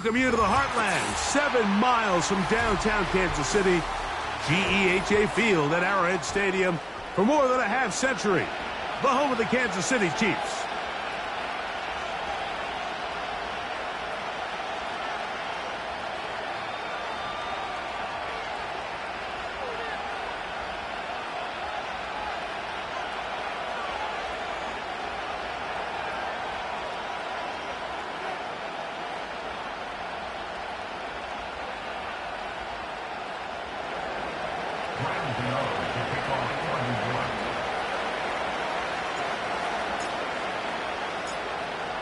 Welcome you to the Heartland, 7 miles from downtown Kansas City, GEHA Field at Arrowhead Stadium for more than a half century, the home of the Kansas City Chiefs.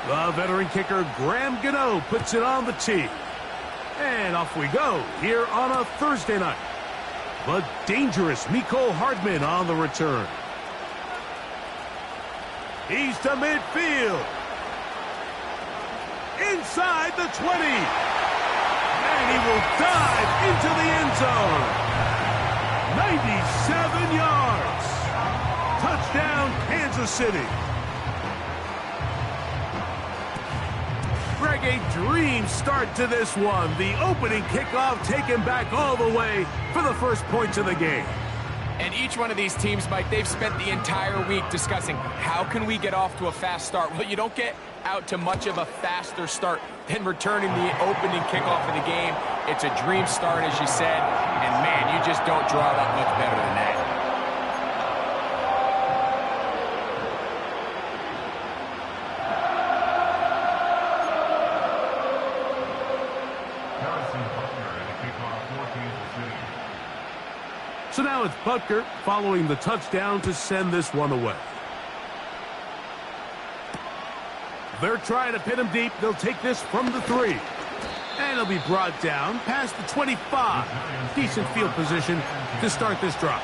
The veteran kicker, Graham Gano, puts it on the tee. And off we go here on a Thursday night. The dangerous Mecole Hardman on the return. He's to midfield. Inside the 20. And he will dive into the end zone. 97 yards. Touchdown, Kansas City. Greg, a dream start to this one. The opening kickoff taken back all the way for the first points of the game. And each one of these teams, Mike, they've spent the entire week discussing how can we get off to a fast start. Well, you don't get out to much of a faster start than returning the opening kickoff of the game. It's a dream start, as you said, and man, you just don't draw it up much better than that. So now it's Butker following the touchdown to send this one away. They're trying to pin him deep. They'll take this from the 3. And he'll be brought down past the 25. Decent field position to start this drive.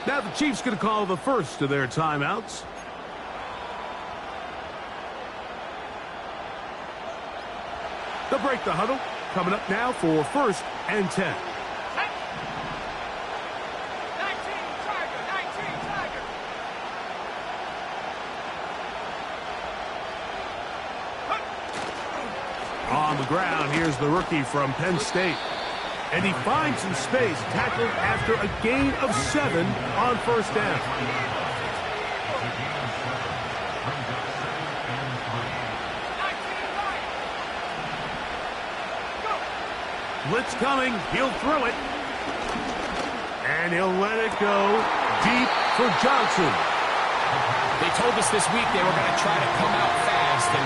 Now the Chiefs going to call the first of their timeouts. They'll break the huddle. Coming up now for 1st and 10. 19 Tiger. On the ground, here's the rookie from Penn State. And he finds some space, tackled after a gain of 7 on 1st down. Blitz coming, he'll throw it. And he'll let it go deep for Johnson. They told us this week they were going to try to come out fast, and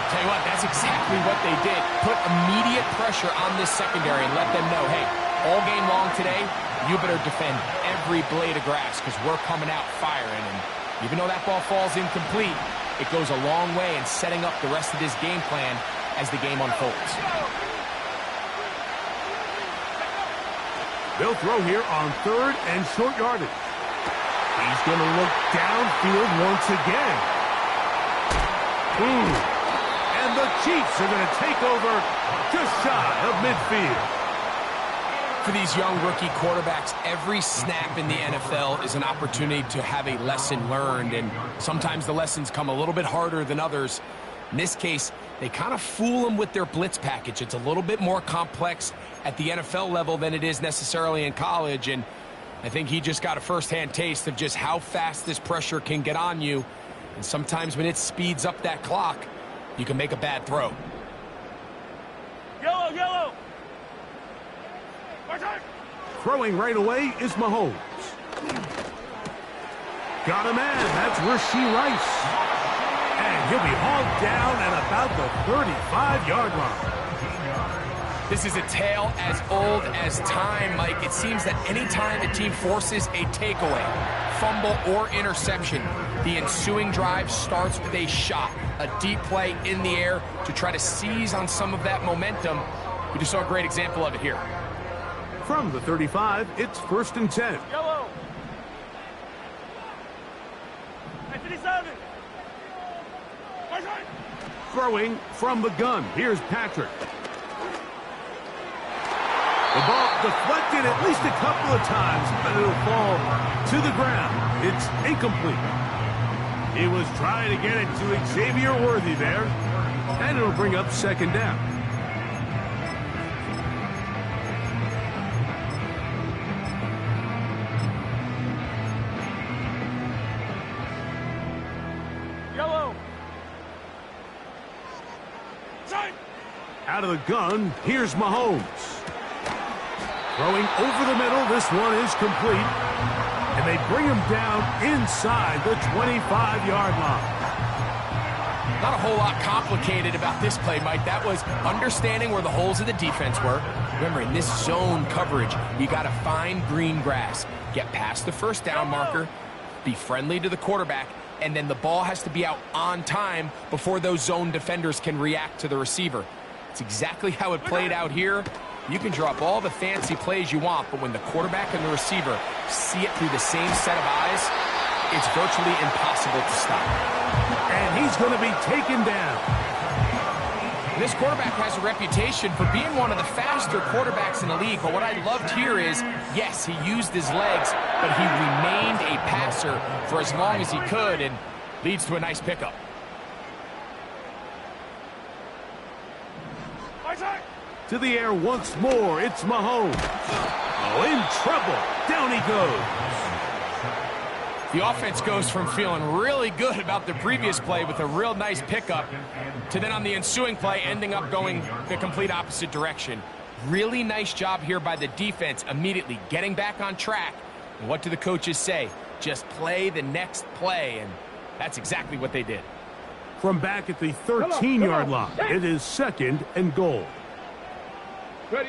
tell you what, that's exactly what they did. Put immediate pressure on this secondary and let them know, hey, all game long today, you better defend every blade of grass because we're coming out firing. And even though that ball falls incomplete, it goes a long way in setting up the rest of this game plan as the game unfolds. They'll throw here on 3rd and short yardage. He's going to look downfield once again. And the Chiefs are going to take over just shy of midfield. For these young rookie quarterbacks, every snap in the NFL is an opportunity to have a lesson learned, and sometimes the lessons come a little bit harder than others. In this case, they kind of fool them with their blitz package. It's a little bit more complex at the NFL level than it is necessarily in college, and I think he just got a first-hand taste of just how fast this pressure can get on you, and sometimes when it speeds up that clock, you can make a bad throw. Yellow. Throwing right away is Mahomes. Got a man. That's Rashee Rice. And he'll be hauled down at about the 35-yard line. This is a tale as old as time, Mike. It seems that anytime a team forces a takeaway, fumble, or interception, the ensuing drive starts with a shot, a deep play in the air to try to seize on some of that momentum. We just saw a great example of it here. From the 35, it's 1st and 10. Yellow. 57. Throwing from the gun. Here's Patrick. The ball deflected at least a couple of times, but it'll fall to the ground. It's incomplete. He was trying to get it to Xavier Worthy there, and it'll bring up second down. Yellow. Out of the gun, here's Mahomes. Throwing over the middle, this one is complete. And they bring him down inside the 25-yard line. Not a whole lot complicated about this play, Mike. That was understanding where the holes of the defense were. Remember, in this zone coverage, you got to find green grass. Get past the first down marker, be friendly to the quarterback, and then the ball has to be out on time before those zone defenders can react to the receiver. It's exactly how it played out here. You can draw up all the fancy plays you want, but when the quarterback and the receiver see it through the same set of eyes, it's virtually impossible to stop. And he's going to be taken down. This quarterback has a reputation for being one of the faster quarterbacks in the league, but what I loved here is, yes, he used his legs, but he remained a passer for as long as he could, and leads to a nice pickup. To the air once more, it's Mahomes. Oh, in trouble. Down he goes. The offense goes from feeling really good about the previous play with a real nice pickup to then on the ensuing play ending up going the complete opposite direction. Really nice job here by the defense, immediately getting back on track. And what do the coaches say? Just play the next play, and that's exactly what they did. From back at the 13-yard line, it is second and goal. Ready.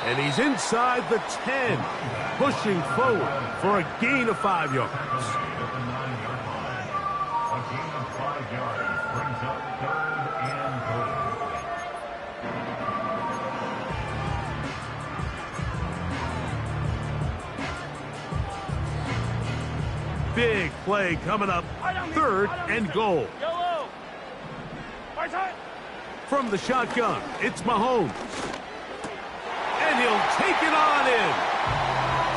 And he's inside the 10, pushing forward for a gain of 5 yards. Big play coming up, third and goal. Yellow. Right side. From the shotgun, it's Mahomes. And he'll take it on in.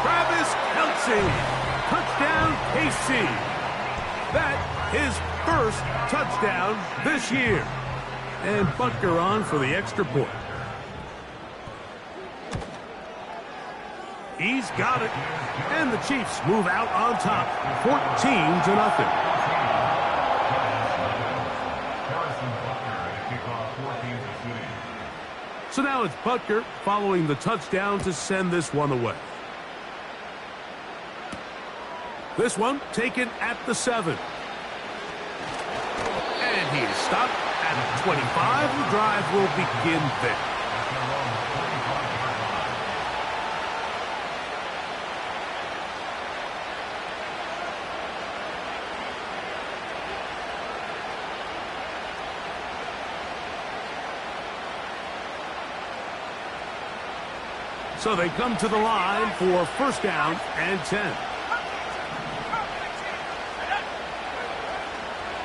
Travis Kelce. Touchdown, KC. That his first touchdown this year. And Butker on for the extra point. He's got it. And the Chiefs move out on top, 14-0. So now it's Butker following the touchdown to send this one away. This one taken at the 7. And he is stopped at 25. The drive will begin there. So they come to the line for first down and 10.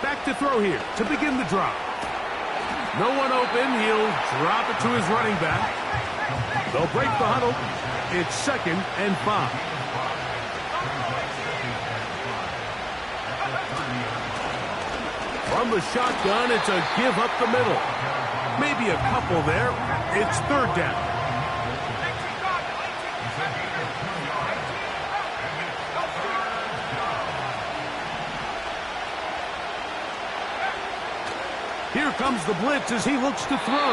Back to throw here to begin the drive. No one open. He'll drop it to his running back. They'll break the huddle. It's second and 5. From the shotgun, it's a give up the middle. Maybe a couple there. It's third down. Here comes the blitz as he looks to throw.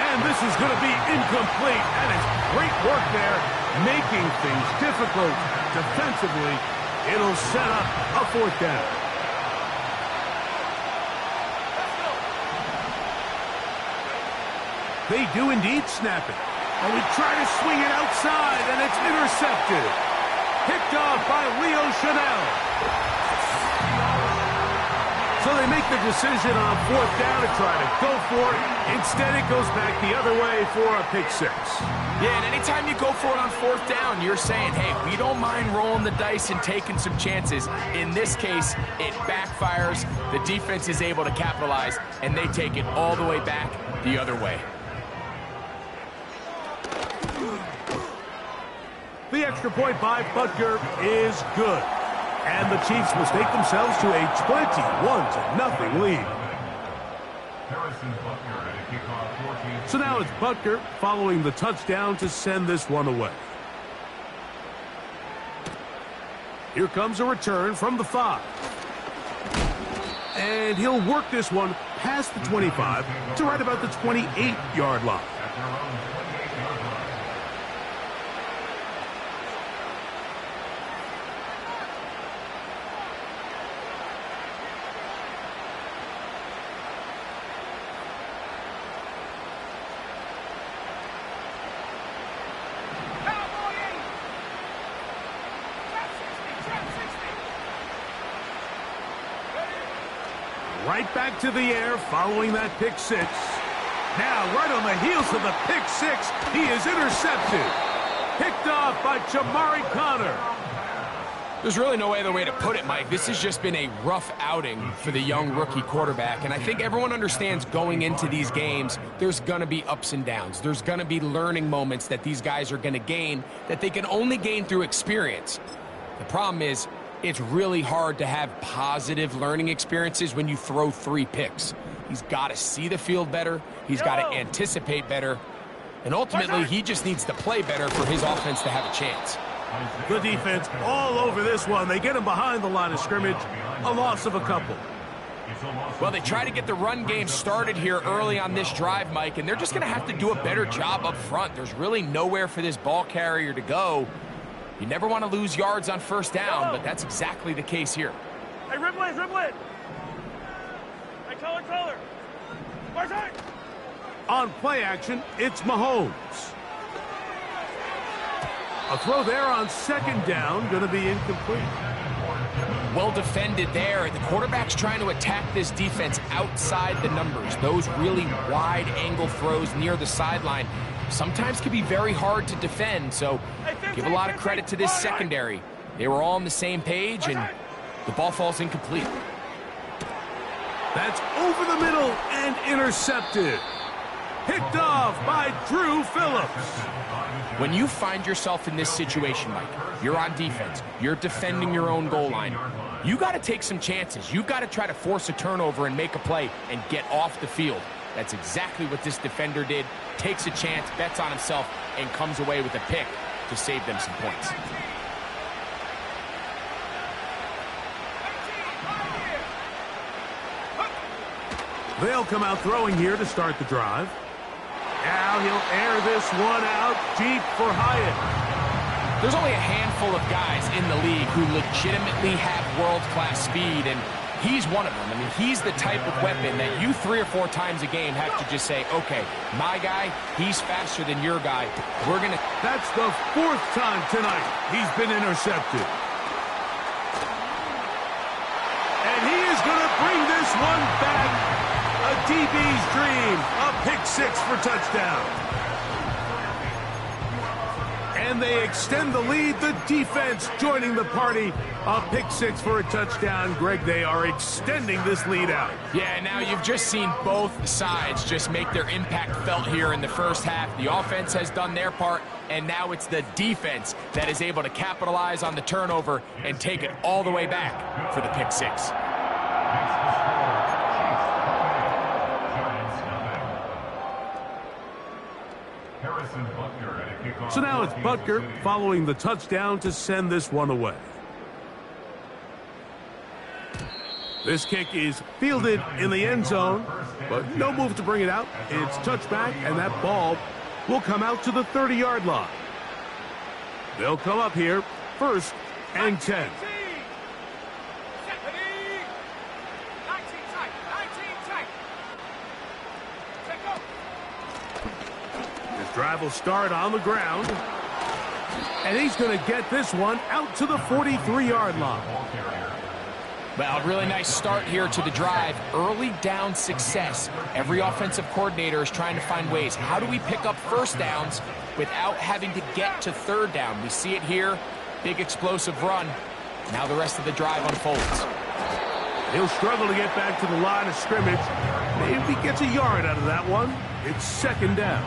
And this is going to be incomplete. That is great work there, making things difficult defensively. It'll set up a fourth down. They do indeed snap it. And we try to swing it outside, and it's intercepted. Picked off by Leo Chanel. So they make the decision on 4th down to try to go for it. Instead, it goes back the other way for a pick 6. Yeah, and anytime you go for it on 4th down, you're saying, hey, we don't mind rolling the dice and taking some chances. In this case, it backfires. The defense is able to capitalize, and they take it all the way back the other way. The extra point by Butker is good. And the Chiefs will take themselves to a 21-0 lead. So now it's Butker following the touchdown to send this one away. Here comes a return from the 5. And he'll work this one past the 25 to right about the 28-yard line. Right back to the air following that pick 6. Now, right on the heels of the pick 6, he is intercepted. Picked off by Jamari Connor. There's really no other way to put it, Mike. This has just been a rough outing for the young rookie quarterback, and I think everyone understands going into these games, there's going to be ups and downs. There's going to be learning moments that these guys are going to gain that they can only gain through experience. The problem is, it's really hard to have positive learning experiences when you throw 3 picks. He's got to see the field better. He's got to anticipate better. And ultimately, he just needs to play better for his offense to have a chance. The defense all over this one. They get him behind the line of scrimmage. A loss of a couple. Well, they try to get the run game started here early on this drive, Mike, and they're just going to have to do a better job up front. There's really nowhere for this ball carrier to go. You never want to lose yards on 1st down, but that's exactly the case here. Hey, Riblet! Hey, color! Martin! On play action, it's Mahomes. A throw there on 2nd down, going to be incomplete. Well defended there. The quarterback's trying to attack this defense outside the numbers. Those really wide angle throws near the sideline sometimes can be very hard to defend, so give a lot of credit to this secondary. They were all on the same page, and the ball falls incomplete. That's over the middle and intercepted. Picked off by Drew Phillips. When you find yourself in this situation, Mike, you're on defense, you're defending your own goal line, you got to take some chances. You've got to try to force a turnover and make a play and get off the field. That's exactly what this defender did. Takes a chance, bets on himself, and comes away with a pick to save them some points. They'll come out throwing here to start the drive. Now he'll air this one out deep for Hyatt. There's only a handful of guys in the league who legitimately have world-class speed, and he's one of them. I mean, he's the type of weapon that you 3 or 4 times a game have to just say, okay, my guy, he's faster than your guy. We're going to... That's the 4th time tonight he's been intercepted. And he is going to bring this one back. A DB's dream. A pick 6 for touchdown. And they extend the lead. The defense joining the party. A pick 6 for a touchdown. Greg, they are extending this lead out. Yeah, now you've just seen both sides just make their impact felt here in the first half. The offense has done their part, and now it's the defense that is able to capitalize on the turnover and take it all the way back for the pick 6. So now it's Butker following the touchdown to send this one away. This kick is fielded in the end zone, but no move to bring it out. It's touchback, and that ball will come out to the 30-yard line. They'll come up here, 1st and 10. Drive will start on the ground. And he's going to get this one out to the 43-yard line. Well, really nice start here to the drive. Early down success. Every offensive coordinator is trying to find ways. How do we pick up first downs without having to get to third down? We see it here. Big explosive run. Now the rest of the drive unfolds. He'll struggle to get back to the line of scrimmage. Maybe he gets a yard out of that one. It's second down.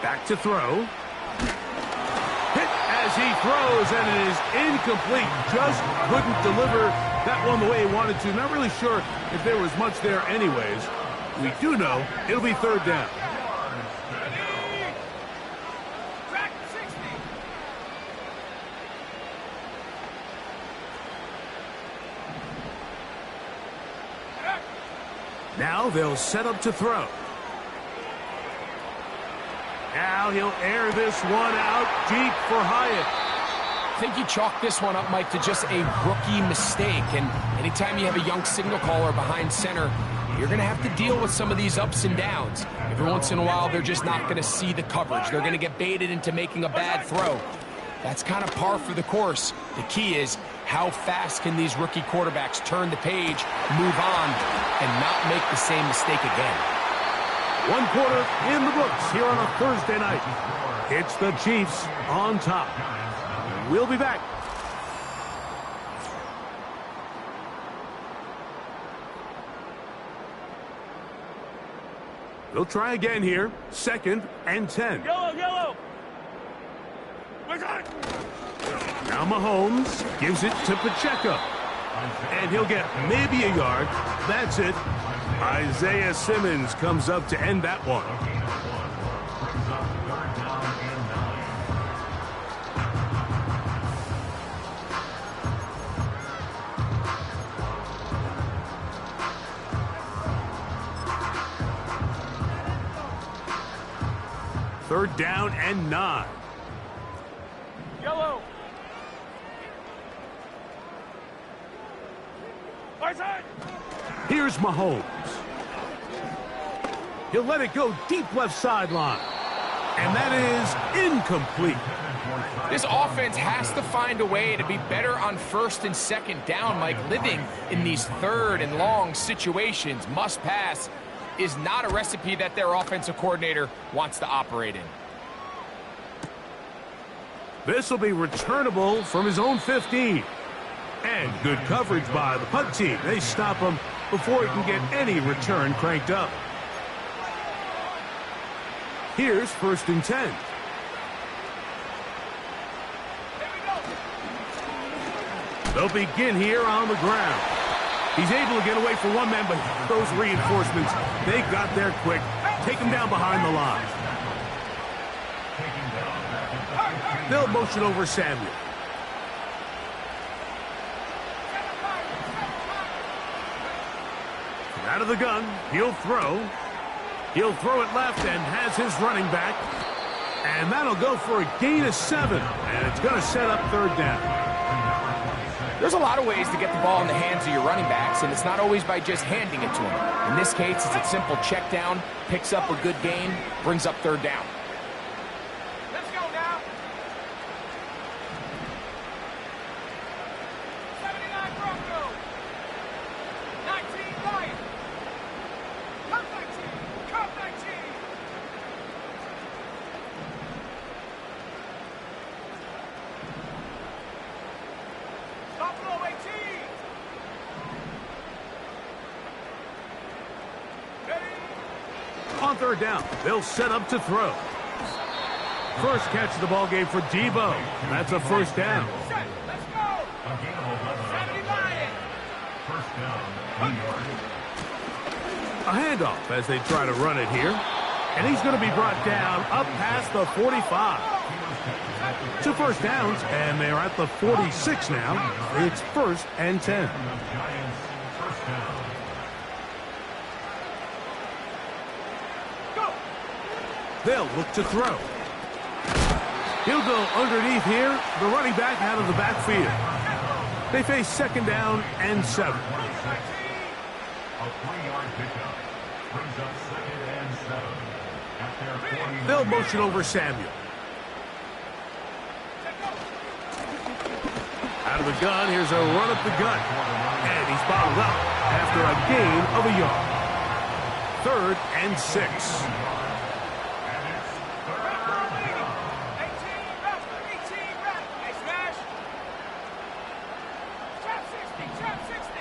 Back to throw. Hit as he throws, and it is incomplete. Just couldn't deliver that one the way he wanted to. Not really sure if there was much there anyways. We do know it'll be third down. Now they'll set up to throw. Now he'll air this one out deep for Hyatt. I think you chalk this one up, Mike, to just a rookie mistake. And anytime you have a young signal caller behind center, you're going to have to deal with some of these ups and downs. Every once in a while, they're just not going to see the coverage. They're going to get baited into making a bad throw. That's kind of par for the course. The key is, how fast can these rookie quarterbacks turn the page, move on, and not make the same mistake again? One quarter in the books here on a Thursday night. It's the Chiefs on top. We'll be back. They'll try again here. 2nd and 10. Yellow, yellow. Where's it? Now Mahomes gives it to Pacheco. And he'll get maybe a yard. That's it. Isaiah Simmons comes up to end that one. Third down and 9. Yellow. Right side. Here's Mahomes. He'll let it go deep left sideline. And that is incomplete. This offense has to find a way to be better on 1st and 2nd down, Mike. Living in these 3rd and long situations, must pass, is not a recipe that their offensive coordinator wants to operate in. This will be returnable from his own 15. And good coverage by the punt team. They stop him before he can get any return cranked up. Here's 1st and 10. They'll begin here on the ground. He's able to get away from one man, but those reinforcements, they got there quick. Take him down behind the line. They'll motion over Samuel. Out of the gun, he'll throw. He'll throw it left and has his running back. And that'll go for a gain of 7. And it's going to set up third down. There's a lot of ways to get the ball in the hands of your running backs, and it's not always by just handing it to them. In this case, it's a simple check down, picks up a good gain, brings up third down. Let's go now. 79 Bronco. 19 Lion. Cup 19. Cup 19. Buffalo 18. Ready? On third down, they'll set up to throw. First catch of the ball game for Debo. That's a first down. Set. Let's go. 70 Lion. A handoff as they try to run it here. And he's going to be brought down up past the 45. 2 first downs, and they're at the 46 now. It's 1st and 10. Go. They'll look to throw. He'll go underneath here. The running back out of the backfield. They face 2nd down and 7. A 3-yard pickup brings up 2nd and 7. They'll motion over Samuel. Out of the gun, here's a run up the gut. And he's bottled up after a gain of a yard. 3rd and 6. 18 rep. Hey, smash. Trap 60, trap 60.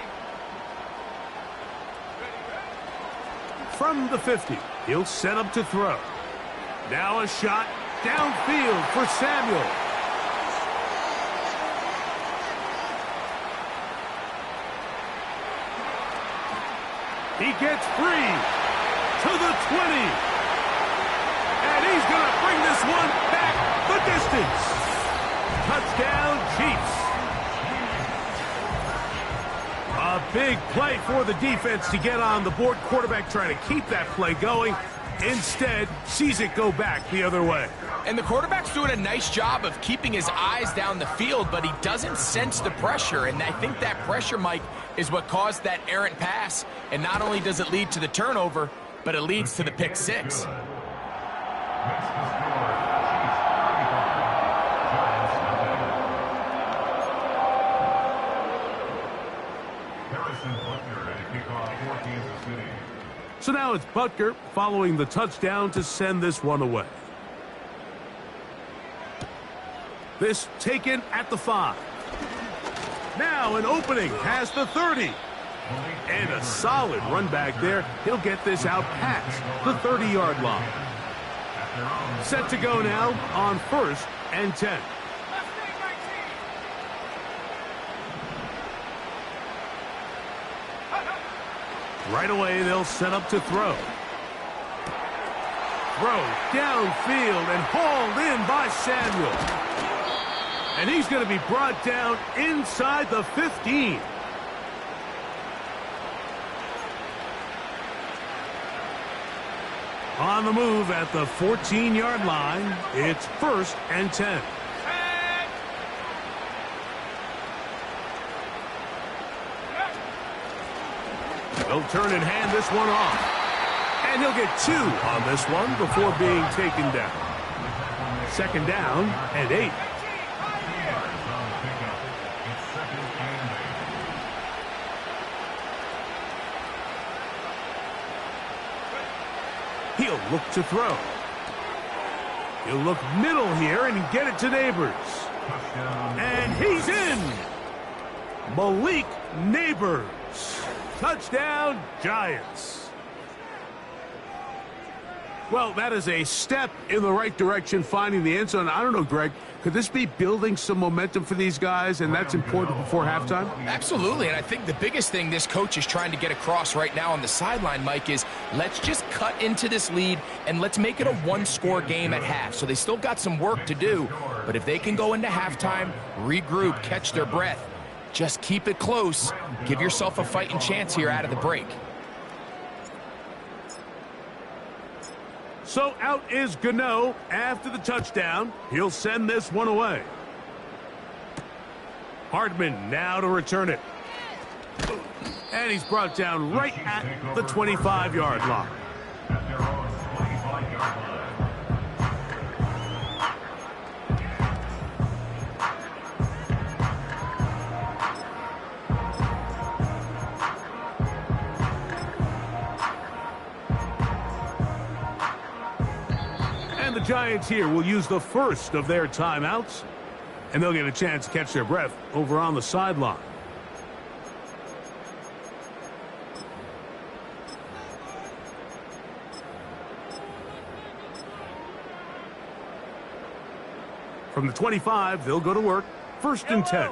From the 50, he'll set up to throw. Now a shot downfield for Samuel. He gets free to the 20. And he's going to bring this one back the distance. Touchdown, Chiefs. A big play for the defense to get on the board. Quarterback trying to keep that play going. Instead, sees it go back the other way. And the quarterback's doing a nice job of keeping his eyes down the field, but he doesn't sense the pressure. And I think that pressure, Mike, is what caused that errant pass. And not only does it lead to the turnover, but it leads to the pick 6. So now it's Butker following the touchdown to send this one away. This taken at the 5. Now an opening past the 30. And a solid run back there. He'll get this out past the 30-yard line. Set to go now on 1st and 10. Right away, they'll set up to throw. Throw downfield and hauled in by Samuel. And he's going to be brought down inside the 15. On the move at the 14-yard line, it's 1st and 10. He'll turn and hand this one off. And he'll get 2 on this one before being taken down. 2nd down and 8. He'll look to throw. He'll look middle here and get it to Neighbors. And he's in. Malik Neighbors. Touchdown, Giants. Well, that is a step in the right direction, finding the end zone. I don't know, Greg, could this be building some momentum for these guys, and that's important before halftime? Absolutely, and I think the biggest thing this coach is trying to get across right now on the sideline, Mike, is let's just cut into this lead and let's make it a one-score game at half. So they still got some work to do, but if they can go into halftime, regroup, catch their breath, just keep it close. Give yourself a fighting chance here out of the break. So out is Gano after the touchdown. He'll send this one away. Hardman now to return it. And he's brought down right at the 25-yard line. The Giants here will use the first of their timeouts, and they'll get a chance to catch their breath over on the sideline. From the 25, they'll go to work. 1st and 10.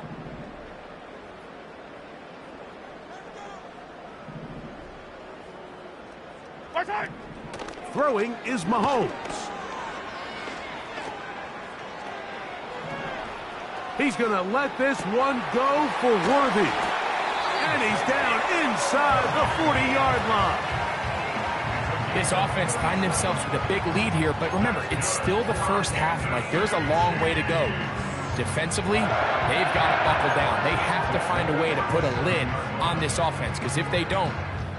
Throwing is Mahomes. He's going to let this one go for Worthy. And he's down inside the 40-yard line. This offense find themselves with a big lead here, but remember, it's still the first half. Like, there's a long way to go. Defensively, they've got to buckle down. They have to find a way to put a lid on this offense, because if they don't,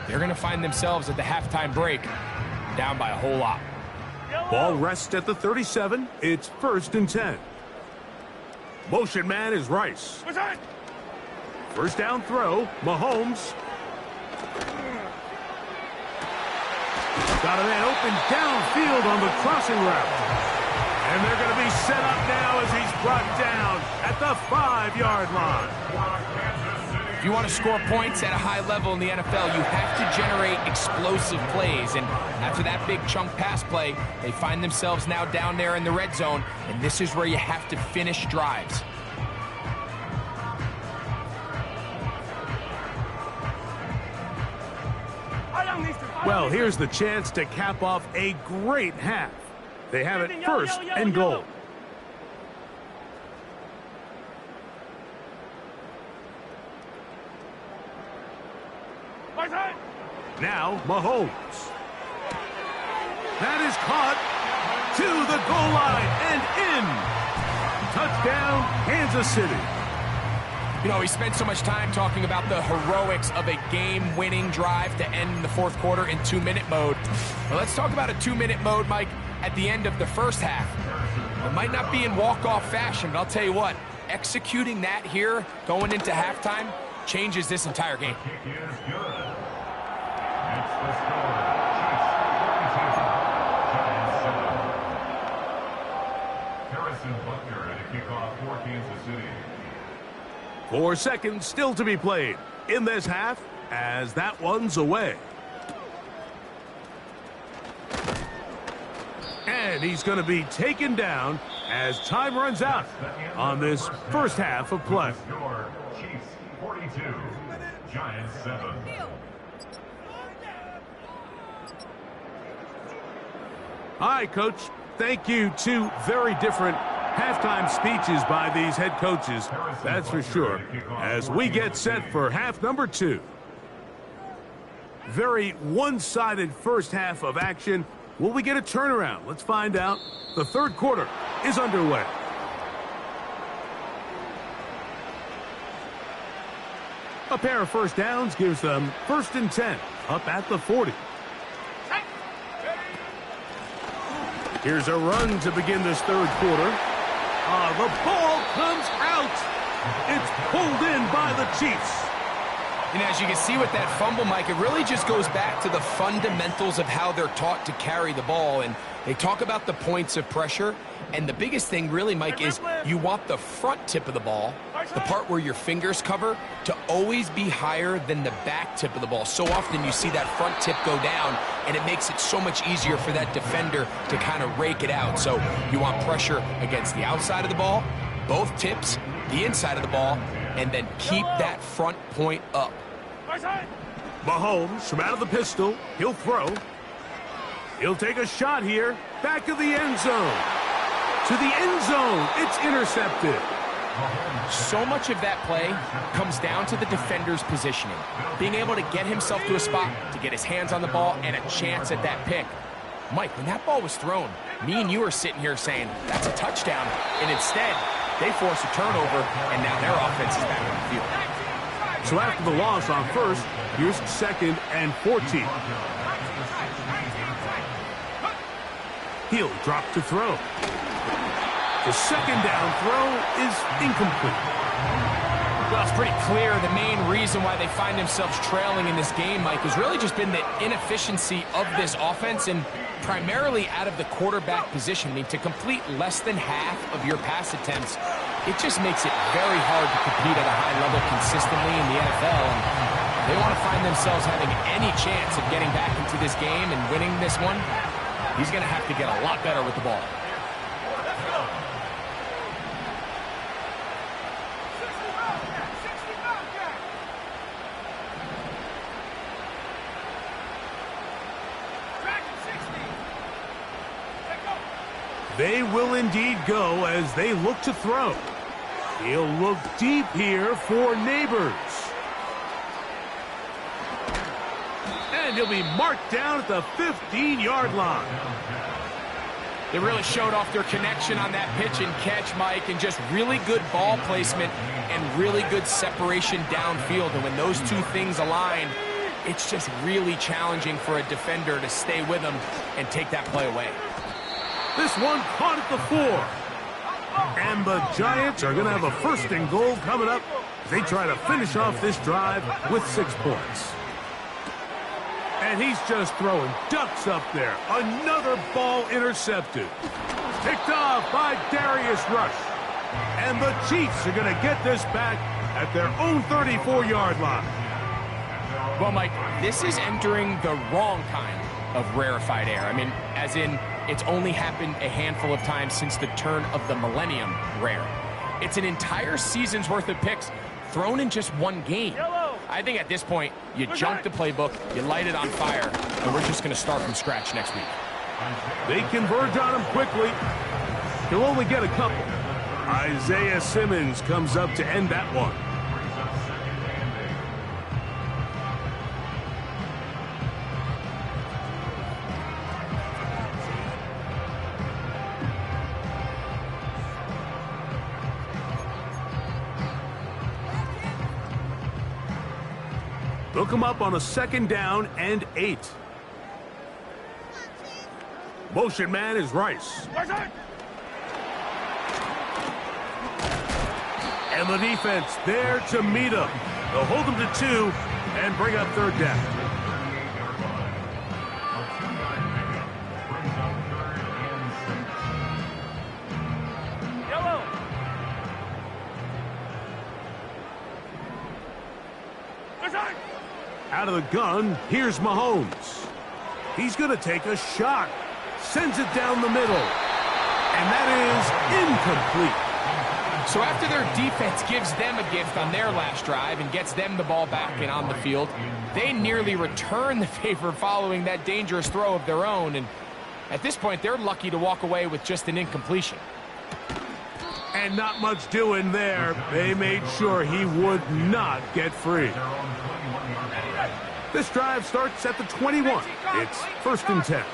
they're going to find themselves at the halftime break down by a whole lot. Ball rests at the 37. It's 1st and 10. Motion man is Rice. First down throw, Mahomes. Got a man open downfield on the crossing route. And they're going to be set up now as he's brought down at the 5-yard line. If you want to score points at a high level in the NFL, you have to generate explosive plays. And after that big chunk pass play, they find themselves now down there in the red zone. And this is where you have to finish drives. Well, here's the chance to cap off a great half. They have it 1st and goal. Now, Mahomes. That is caught to the goal line and in. Touchdown, Kansas City. You know, we spent so much time talking about the heroics of a game-winning drive to end the 4th quarter in 2-minute mode. Well, let's talk about a 2-minute mode, Mike, at the end of the first half. It might not be in walk-off fashion, but I'll tell you what, executing that here, going into halftime, changes this entire game. Harrison Butker at a kickoff for Kansas City. 4 seconds still to be played in this half as that one's away. And he's going to be taken down as time runs out on this first half of play. Chiefs 42, Giants 7. All right, Coach. Thank you. 2 very different halftime speeches by these head coaches, that's for sure, as we get set for half number 2. Very one-sided first half of action. Will we get a turnaround? Let's find out. The 3rd quarter is underway. A pair of first downs gives them 1st and 10, up at the 40. Here's a run to begin this 3rd quarter. The ball comes out. It's pulled in by the Chiefs. And as you can see with that fumble, Mike, it really just goes back to the fundamentals of how they're taught to carry the ball. And they talk about the points of pressure. And the biggest thing really, Mike, is you want the front tip of the ball, the part where your fingers cover, to always be higher than the back tip of the ball. So often you see that front tip go down, and it makes it so much easier for that defender to kind of rake it out. So you want pressure against the outside of the ball, both tips, the inside of the ball, and then keep that front point up. Mahomes from out of the pistol. He'll throw. He'll take a shot here. Back of the end zone. To the end zone. It's intercepted. So much of that play comes down to the defender's positioning. Being able to get himself to a spot, to get his hands on the ball, and a chance at that pick. Mike, when that ball was thrown, me and you are sitting here saying, that's a touchdown. And instead, they force a turnover, and now their offense is back on the field. So after the loss on 1st, here's 2nd and 14. He'll drop to throw. The 2nd down throw is incomplete. Well, it's pretty clear the main reason why they find themselves trailing in this game, Mike, has really just been the inefficiency of this offense and primarily out of the quarterback position. I mean, to complete less than half of your pass attempts, it just makes it very hard to compete at a high level consistently in the NFL. And they want to find themselves having any chance of getting back into this game and winning this one. He's going to have to get a lot better with the ball. They will indeed go as they look to throw. He'll look deep here for Neighbors. And he'll be marked down at the 15-yard line. They really showed off their connection on that pitch and catch, Mike, and just really good ball placement and really good separation downfield. And when those two things align, it's just really challenging for a defender to stay with them and take that play away. This one caught at the 4. And the Giants are going to have a first and goal coming up as they try to finish off this drive with 6 points. And he's just throwing ducks up there. Another ball intercepted. Picked off by Darius Rush. And the Chiefs are going to get this back at their own 34-yard line. Well, Mike, this is entering the wrong kind of rarefied air. I mean, as in, it's only happened a handful of times since the turn of the millennium rare. It's an entire season's worth of picks thrown in just one game. I think at this point, you junk the playbook, you light it on fire, and we're just going to start from scratch next week. They converge on him quickly. He'll only get a couple. Isaiah Simmons comes up to end that one. Look him up on a 2nd down and 8. Motion man is Rice. And the defense there to meet him. They'll hold him to 2 and bring up 3rd down. Out of the gun, here's Mahomes. He's going to take a shot. Sends it down the middle. And that is incomplete. So after their defense gives them a gift on their last drive and gets them the ball back and on the field, they nearly return the favor following that dangerous throw of their own. And at this point, they're lucky to walk away with just an incompletion. And not much doing there. They made sure he would not get free. This drive starts at the 21. It's 1st and 10.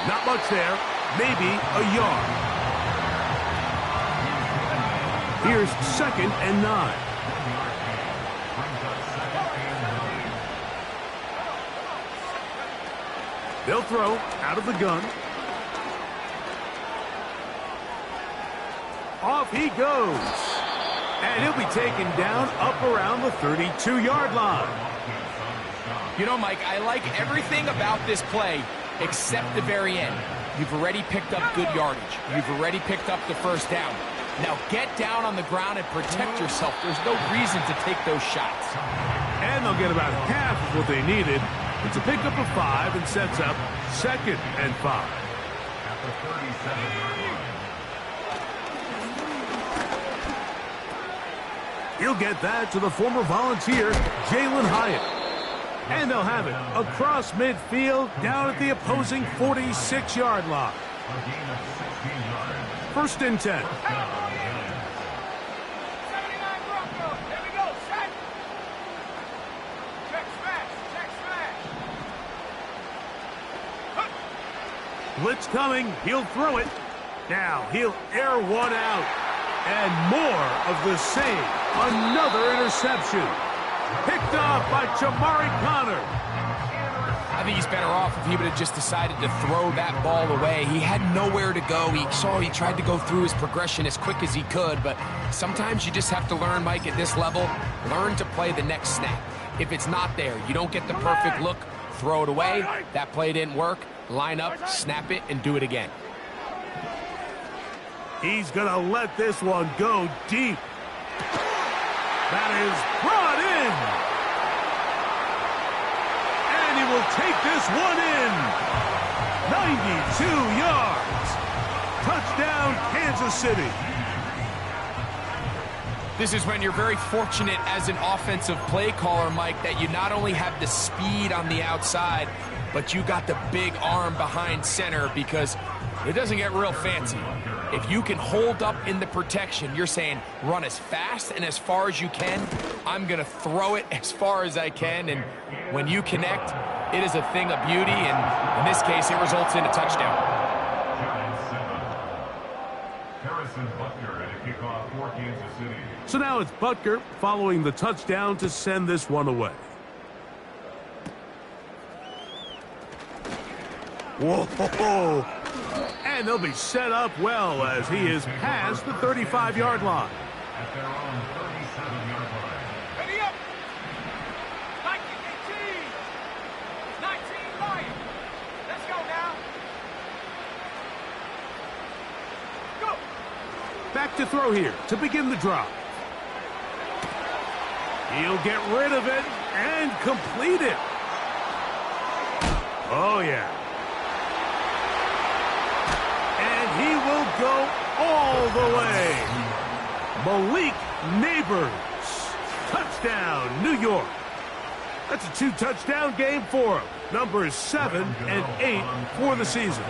Not much there. Maybe a yard. Here's 2nd and 9. They'll throw out of the gun. Off he goes. And he'll be taken down up around the 32-yard line. You know, Mike, I like everything about this play except the very end. You've already picked up good yardage. You've already picked up the 1st down. Now get down on the ground and protect yourself. There's no reason to take those shots. And they'll get about half of what they needed. It's a pickup of 5 and sets up 2nd and 5. He'll get that to the former Volunteer, Jalen Hyatt. And they'll have it across midfield down at the opposing 46-yard line. 1st and 10. Blitz coming. He'll throw it. Now he'll air one out. And more of the same. Another interception. Picked off by Jamari Connor. I think he's better off if he would have just decided to throw that ball away. He had nowhere to go. He tried to go through his progression as quick as he could, but sometimes you just have to learn, Mike, at this level, learn to play the next snap. If it's not there, you don't get the perfect look, throw it away. That play didn't work. Line up, snap it, and do it again. He's going to let this one go deep. That is brought in. And he will take this one in. 92 yards. Touchdown, Kansas City. This is when you're very fortunate as an offensive play caller, Mike, that you not only have the speed on the outside, but you got the big arm behind center, because it doesn't get real fancy. If you can hold up in the protection, you're saying run as fast and as far as you can. I'm going to throw it as far as I can, and when you connect, it is a thing of beauty, and in this case, it results in a touchdown. So now it's Butker following the touchdown to send this one away. Whoa! And they'll be set up well as he is past the 35-yard line. At their own 37-yard line. Ready up! 1918! 19 Lions! Let's go now! Go! Back to throw here to begin the drive. He'll get rid of it and complete it. Oh, yeah. And he will go all the way. Malik Neighbors. Touchdown, New York. That's a 2-touchdown game for him. Numbers 7 and 8 for the season.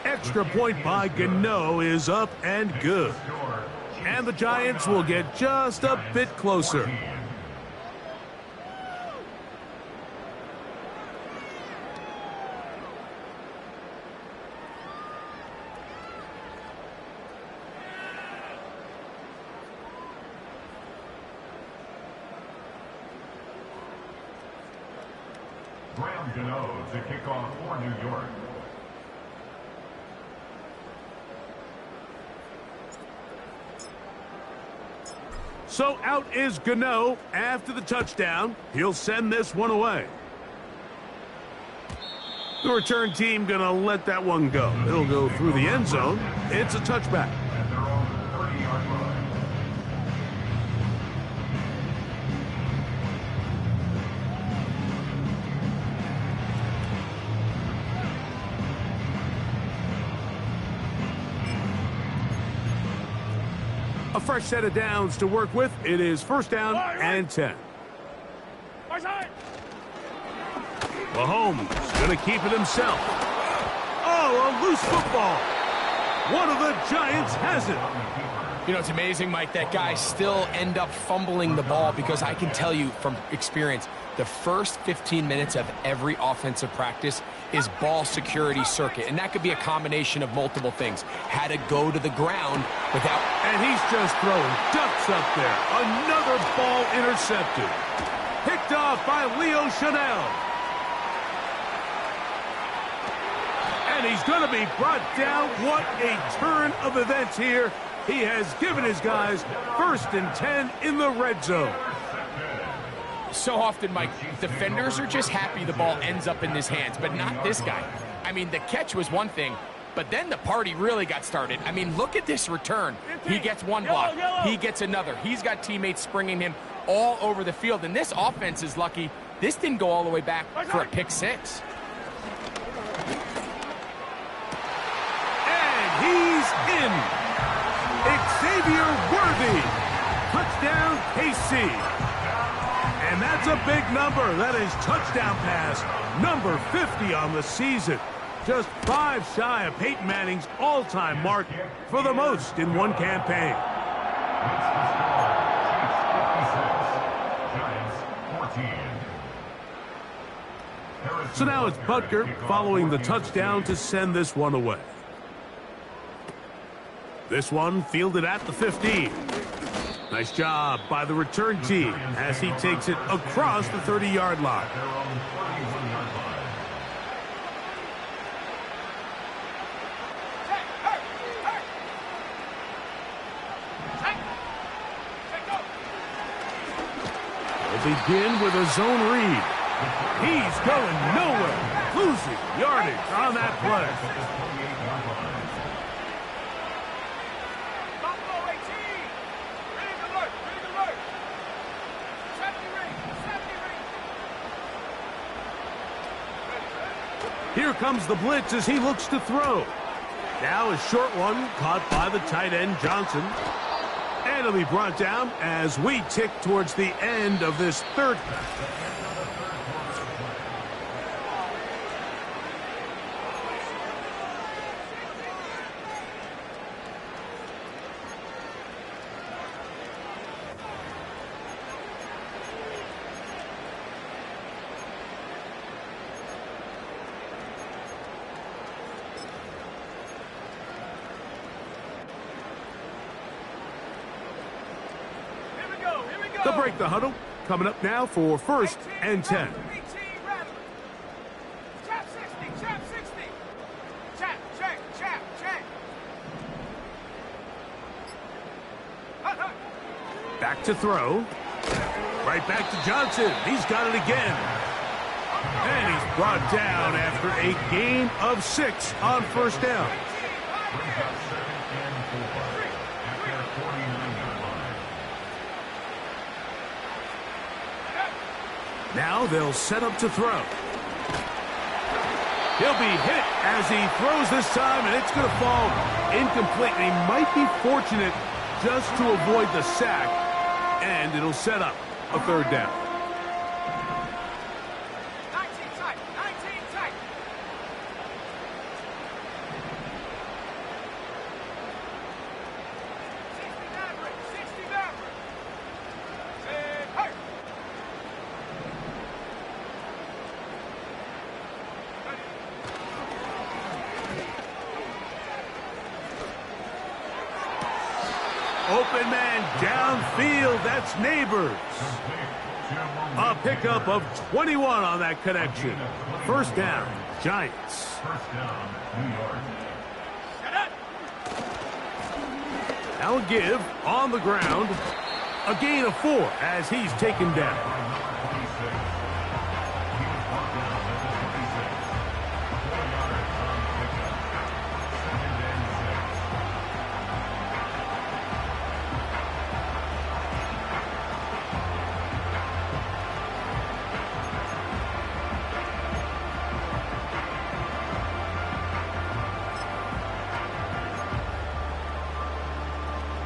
Extra point by Gano is up and good. And the Giants will get just a bit closer. Graham Gano to kick off for New York. So out is Gano after the touchdown. He'll send this one away. The return team gonna let that one go. It'll go through the end zone. It's a touchback. At their own 30-yard line. A fresh set of downs to work with. It is first down and 10. Mahomes going to keep it himself. Oh, a loose football. One of the Giants has it. You know, it's amazing, Mike, that guys still end up fumbling the ball because I can tell you from experience, the first 15 minutes of every offensive practice is ball security circuit. And that could be a combination of multiple things. How to go to the ground without... And he's just throwing ducks up there. Another ball intercepted. Picked off by Leo Chanel. And he's going to be brought down. What a turn of events here. He has given his guys 1st and 10 in the red zone. So often, Mike, defenders are just happy the ball ends up in his hands, but not this guy. I mean, the catch was one thing, but then the party really got started. I mean, look at this return. He gets one block. He gets another. He's got teammates springing him all over the field, and this offense is lucky. This didn't go all the way back for a pick six. And he's in. Xavier Worthy. Touchdown, KC. And that's a big number. That is touchdown pass number 50 on the season. Just 5 shy of Peyton Manning's all-time mark for the most in one campaign. So now it's Butker following the touchdown to send this one away. This one fielded at the 15. Nice job by the return team as he takes it across the 30-yard line. They'll begin with a zone read. He's going nowhere, losing yardage on that play. Here comes the blitz as he looks to throw. Now a short one caught by the tight end Johnson. And it'll be brought down as we tick towards the end of this third. They'll break the huddle, coming up now for 1st and 10. Chap 60, chap 60. Chap, check, chap, check. Back to throw. Right back to Johnson. He's got it again. And he's brought down after a gain of 6 on 1st down. Now they'll set up to throw. He'll be hit as he throws this time, and it's going to fall incomplete. And he might be fortunate just to avoid the sack, and it'll set up a 3rd down. 19 tight, 19 tight. 60 Maverick. Say, hey. Open man downfield. That's Neighbors. A pickup of 21 on that connection. 1st down, Giants. First down, New York. Now a give on the ground. A gain of 4 as he's taken down.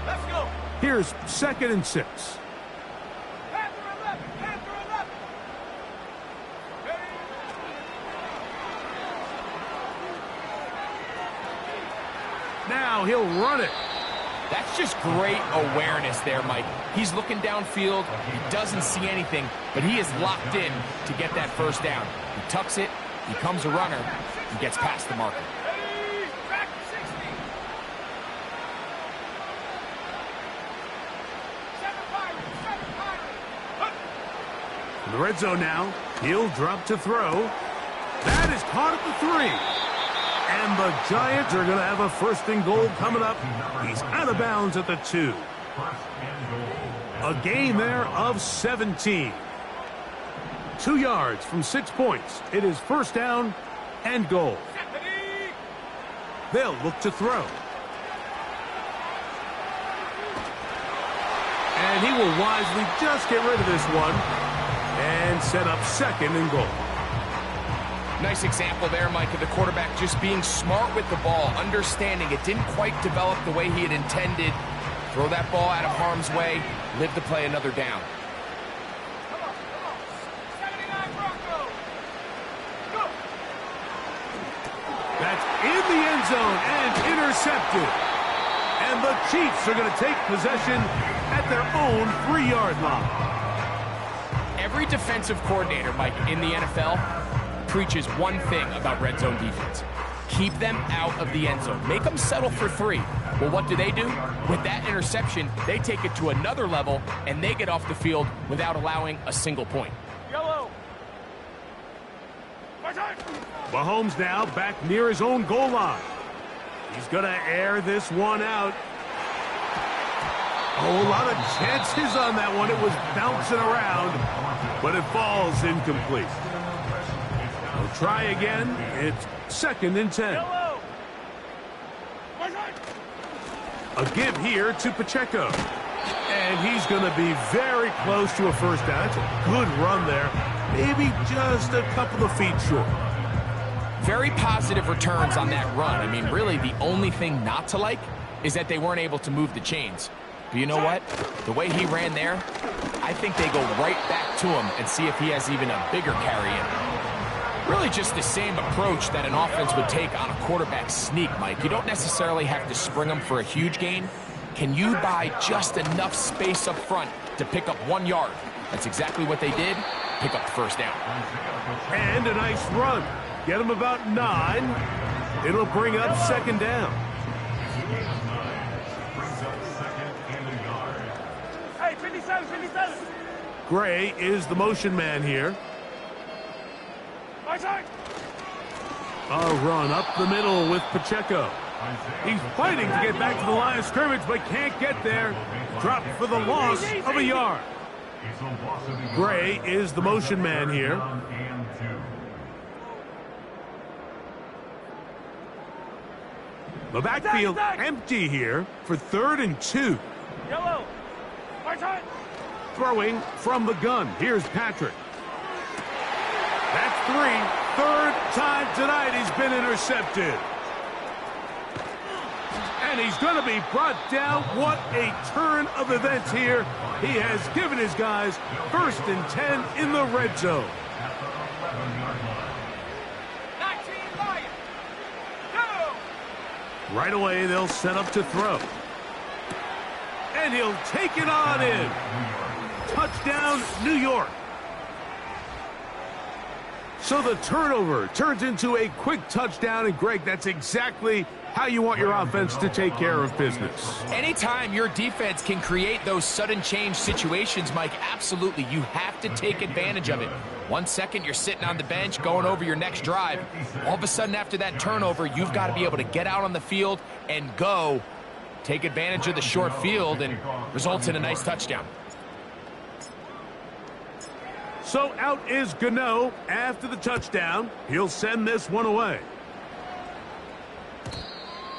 Let's go. Here's 2nd and 6. Panther 11, Panther 11. Ready? Now he'll run it. That's just great awareness there, Mike. He's looking downfield. He doesn't see anything, but he is locked in to get that 1st down. He tucks it, becomes a runner, and gets past the marker. Ready? Track 60. 7 Pirates, 7 Pirates. In the red zone now. He'll drop to throw. That is caught at the 3. And the Giants are going to have a 1st and goal coming up. He's out of bounds at the 2. A gain there of 17. 2 yards from 6 points. It is 1st down and goal. They'll look to throw. And he will wisely just get rid of this one and set up 2nd and goal. Nice example there, Mike, of the quarterback just being smart with the ball, understanding it didn't quite develop the way he had intended. Throw that ball out of harm's way, live to play another down. Come on. 79 Broncos. Go. That's in the end zone and intercepted. And the Chiefs are going to take possession at their own 3-yard line. Every defensive coordinator, Mike, in the NFL preaches one thing about red zone defense. Keep them out of the end zone. Make them settle for 3. Well, what do? With that interception, they take it to another level, and they get off the field without allowing a single point. Yellow. Mahomes now back near his own goal line. He's going to air this one out. Oh, a lot of chances on that one. It was bouncing around, but it falls incomplete. We'll try again. It's 2nd and 10. A give here to Pacheco. And he's going to be very close to a 1st down. That's a good run there. Maybe just a couple of feet short. Very positive returns on that run. I mean, really, the only thing not to like is that they weren't able to move the chains. But you know what? The way he ran there, I think they go right back to him and see if he has even a bigger carry in. Really just the same approach that an offense would take on a quarterback sneak, Mike. You don't necessarily have to spring them for a huge gain. Can you buy just enough space up front to pick up 1 yard? That's exactly what they did. Pick up the 1st down. And a nice run. Get him about 9. It'll bring up 2nd down. Hey, 57. Gray is the motion man here. A run up the middle with Pacheco. He's fighting to get back to the line of scrimmage, but can't get there. Dropped for the loss of a yard. Gray is the motion man here. The backfield empty here for 3rd and 2. Yellow. Throwing from the gun. Here's Patrick. That's 3. 3rd time tonight he's been intercepted. And he's going to be brought down. What a turn of events here. He has given his guys 1st and 10 in the red zone. 19 Lions. Go. Right away, they'll set up to throw. And he'll take it on in. Touchdown, New York. So the turnover turns into a quick touchdown. And, Greg, that's exactly how you want your offense to take care of business. Anytime your defense can create those sudden change situations, Mike, absolutely, you have to take advantage of it. 1 second, you're sitting on the bench going over your next drive. All of a sudden, after that turnover, you've got to be able to get out on the field and go. Take advantage of the short field and results in a nice touchdown. So out is Gano after the touchdown. He'll send this one away.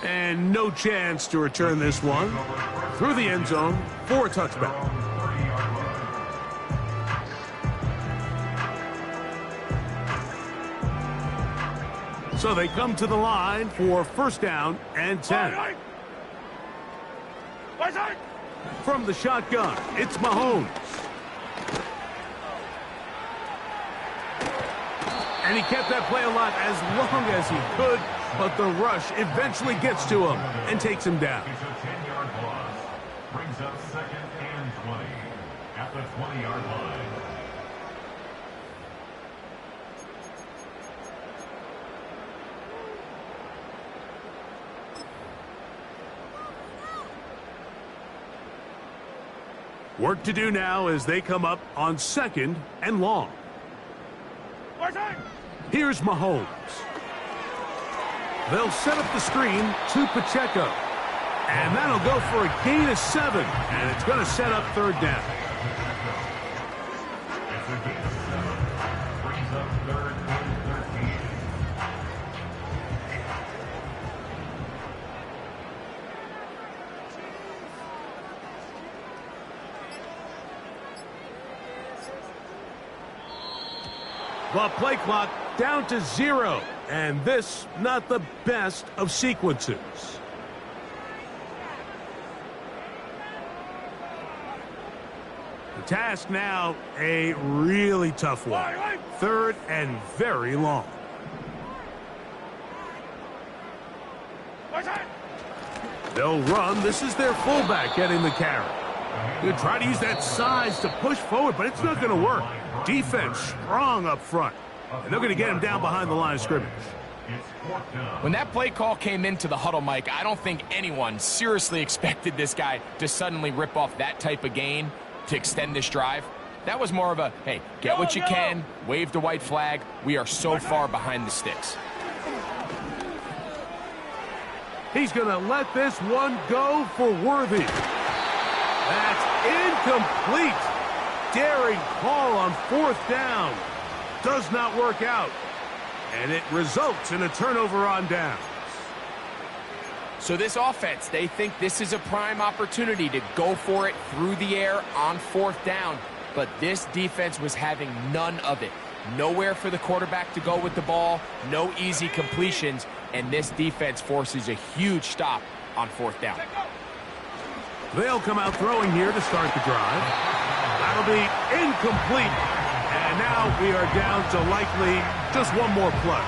And no chance to return this one through the end zone for a touchback. So they come to the line for 1st down and 10. From the shotgun, it's Mahomes. And he kept that play alive as long as he could, but the rush eventually gets to him and takes him down. It's a 10-yard loss. Brings up 2nd and 20 at the 20-yard line. Work to do now as they come up on 2nd and long. Here's Mahomes. They'll set up the screen to Pacheco. And that'll go for a gain of 7. And it's going to set up 3rd down. It's a gain of 7. Brings up 3rd and 13. The play clock down to 0. And this, not the best of sequences. The task now, a really tough one. 3rd and very long. They'll run. This is their fullback getting the carry. They'll try to use that size to push forward, but it's not going to work. Defense strong up front. And they're going to get him down behind the line of scrimmage. When that play call came into the huddle, Mike, I don't think anyone seriously expected this guy to suddenly rip off that type of gain to extend this drive. That was more of a, hey, get what you can, wave the white flag. We are so far behind the sticks. He's going to let this one go for Worthy. That's incomplete. Daring call on 4th down. Does not work out. And it results in a turnover on downs. So this offense, they think this is a prime opportunity to go for it through the air on 4th down. But this defense was having none of it. Nowhere for the quarterback to go with the ball. No easy completions. And this defense forces a huge stop on 4th down. They'll come out throwing here to start the drive. That'll be incomplete. And now we are down to likely just one more play.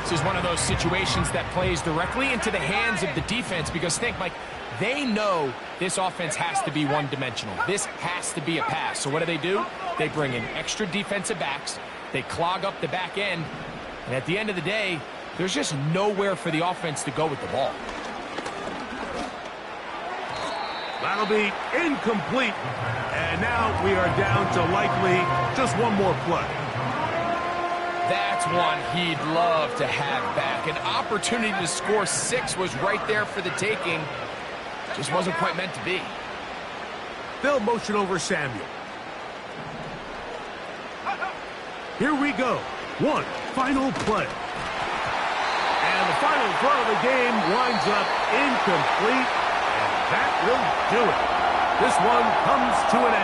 This is one of those situations that plays directly into the hands of the defense because think, Mike, they know this offense has to be one-dimensional. This has to be a pass. So what do? They bring in extra defensive backs. They clog up the back end. And at the end of the day, there's just nowhere for the offense to go with the ball. That'll be incomplete. And now we are down to likely just one more play. That's one he'd love to have back. An opportunity to score 6 was right there for the taking. Just wasn't quite meant to be. They'll motion over Samuel. Here we go. One final play. And the final throw of the game winds up incomplete. And that will do it. This one comes to an end.